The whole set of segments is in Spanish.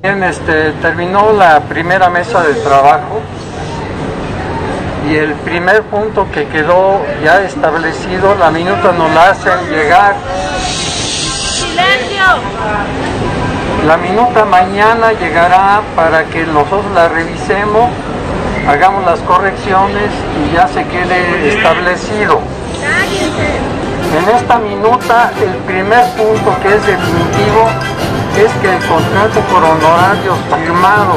Bien, terminó la primera mesa de trabajo y el primer punto que quedó ya establecido, la minuta nos la hacen llegar. ¡Silencio! La minuta mañana llegará para que nosotros la revisemos, hagamos las correcciones y ya se quede establecido. En esta minuta, el primer punto que es definitivo es que el contrato por honorarios firmado,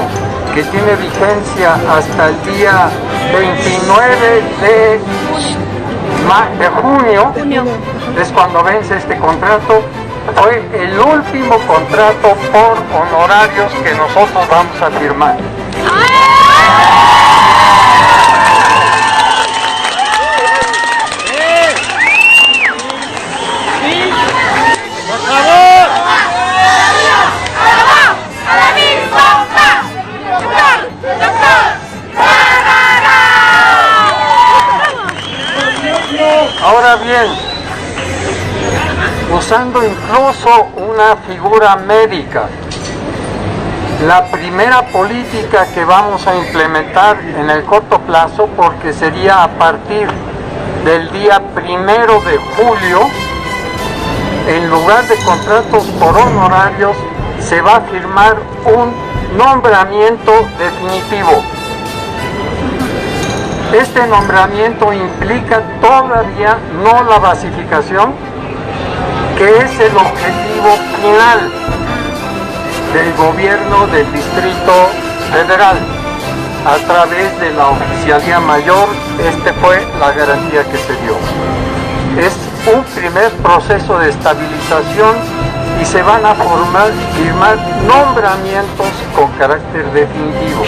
que tiene vigencia hasta el día 29 de junio, es cuando vence este contrato, fue el último contrato por honorarios que nosotros vamos a firmar. Ahora bien, usando incluso una figura médica, la primera política que vamos a implementar en el corto plazo, porque sería a partir del día 1 de julio, en lugar de contratos por honorarios, se va a firmar un nombramiento definitivo. Este nombramiento implica todavía no la basificación, que es el objetivo final del gobierno del Distrito Federal. A través de la Oficialía Mayor, fue la garantía que se dio. Es un primer proceso de estabilización y se van a firmar nombramientos con carácter definitivo.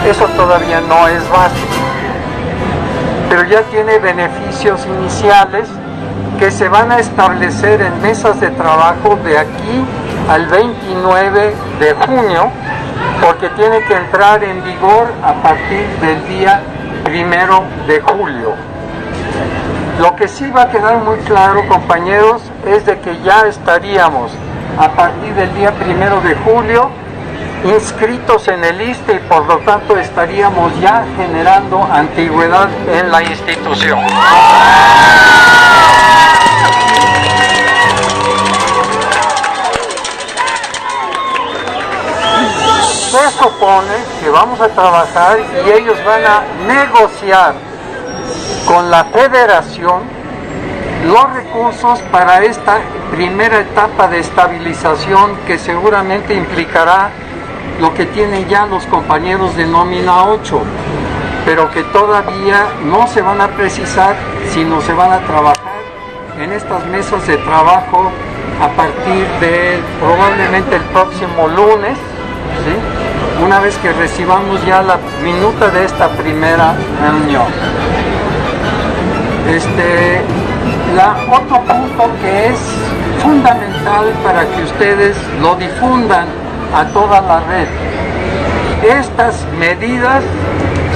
Eso todavía no es básico, pero ya tiene beneficios iniciales que se van a establecer en mesas de trabajo de aquí al 29 de junio, porque tiene que entrar en vigor a partir del día 1 de julio. Lo que sí va a quedar muy claro, compañeros, es de que ya estaríamos a partir del día 1 de julio inscritos en el ISSSTE y por lo tanto estaríamos ya generando antigüedad en la institución. Se supone que vamos a trabajar y ellos van a negociar con la federación los recursos para esta primera etapa de estabilización que seguramente implicará lo que tienen ya los compañeros de nómina 8, pero que todavía no se van a precisar, sino se van a trabajar en estas mesas de trabajo a partir de probablemente el próximo lunes, ¿sí? Una vez que recibamos ya la minuta de esta primera reunión. Otro punto que es fundamental para que ustedes lo difundan a toda la red. Estas medidas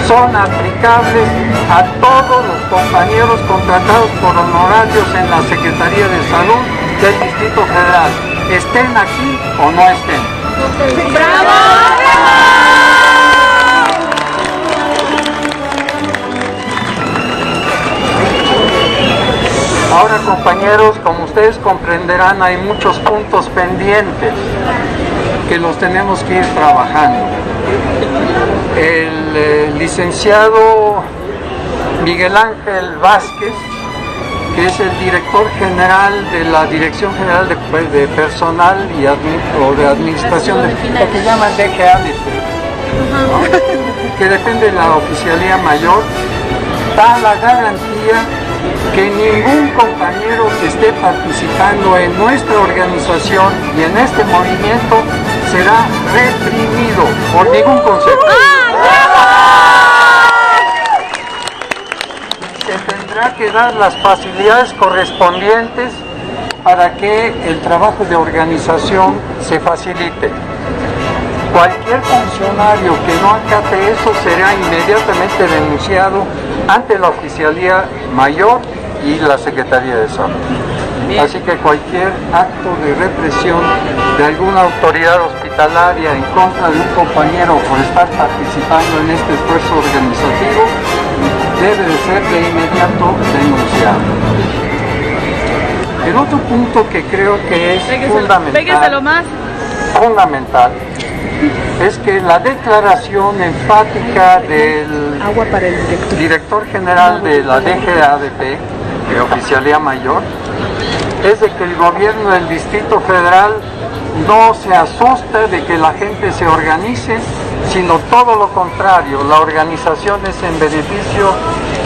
son aplicables a todos los compañeros contratados por honorarios en la Secretaría de Salud del Distrito Federal, estén aquí o no estén. ¡Bravo! Ahora, compañeros, como ustedes comprenderán, hay muchos puntos pendientes que los tenemos que ir trabajando. El licenciado Miguel Ángel Vázquez, que es el director general de la Dirección General de Personal y de Administración, lo que llaman DGA, que depende de la Oficialía Mayor, da la garantía que ningún compañero que esté participando en nuestra organización y en este movimiento será reprimido por ningún concepto. Se tendrá que dar las facilidades correspondientes para que el trabajo de organización se facilite. Cualquier funcionario que no acate eso será inmediatamente denunciado ante la Oficialía Mayor y la Secretaría de Salud. Así que cualquier acto de represión de alguna autoridad hospitalaria hospitalaria en contra de un compañero por estar participando en este esfuerzo organizativo debe de ser de inmediato denunciado. El otro punto que creo que es fundamental es que la declaración enfática del director general de la DGADP, de Oficialía Mayor, es de que el gobierno del Distrito Federal no se asusta de que la gente se organice, sino todo lo contrario, la organización es en beneficio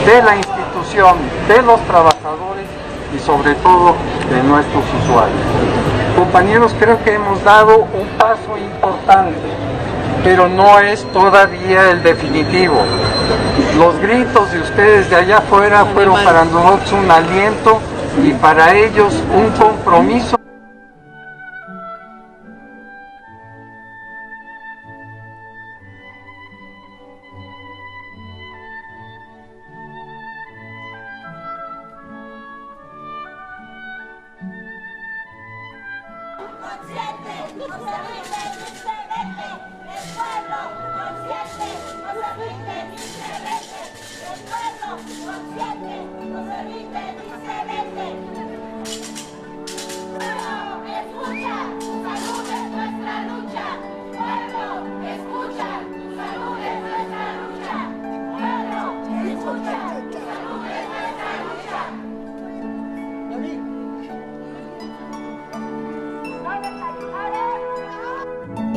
de la institución, de los trabajadores y sobre todo de nuestros usuarios. Compañeros, creo que hemos dado un paso importante, pero no es todavía el definitivo. Los gritos de ustedes de allá afuera fueron para nosotros un aliento y para ellos un compromiso.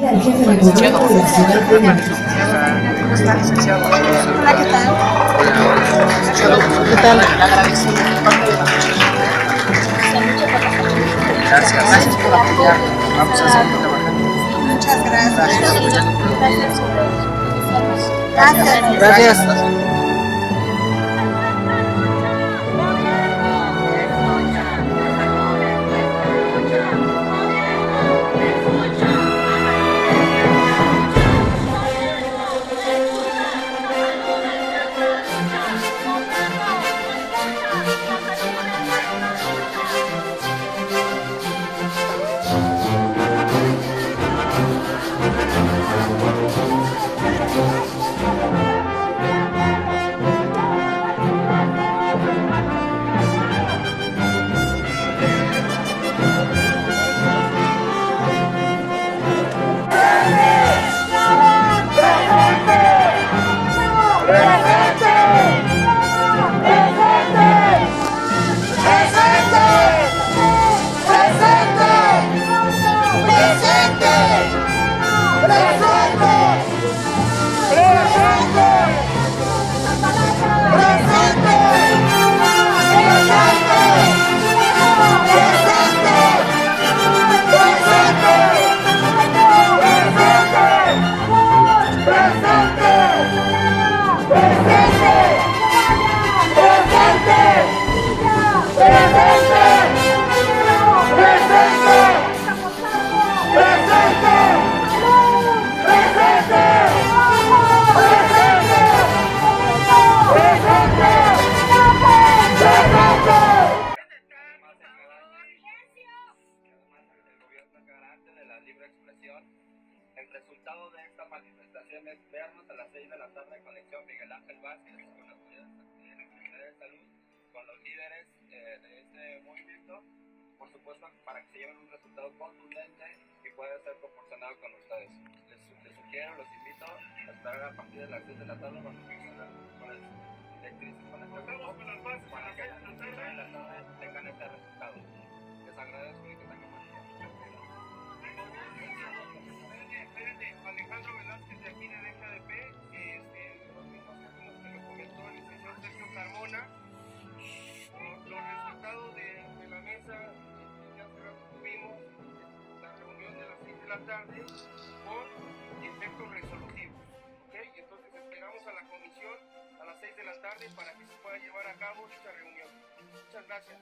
El jefe de gobierno de la ciudad de México. ¿Cómo está, licenciado? Hola, ¿qué tal? ¿Qué tal? Gracias. Gracias por apoyar. Vamos a seguir trabajando. Muchas gracias. Gracias. Gracias. El resultado de esta manifestación es vernos a las 6 de la tarde en Conexión Miguel Ángel Vázquez con las autoridades de la Secretaría de Salud, con los líderes de este movimiento, por supuesto para que se lleven un resultado contundente y pueda ser proporcionado con ustedes. Les sugiero, los invito a esperar a partir de las 6 de la tarde cuando funcionan con las directrices con este grupo para que a las 6 de la tarde tengan este resultado. Les agradezco y que tengan buen día. Alejandro Velázquez de aquí de DGADP, los mismos términos que lo comentó el licenciado Sergio Carmona, los resultados de la mesa que hace rato tuvimos, la reunión de las 6 de la tarde con efectos resolutivos. ¿Okay? Entonces esperamos a la comisión a las 6 de la tarde para que se pueda llevar a cabo dicha reunión. Muchas gracias.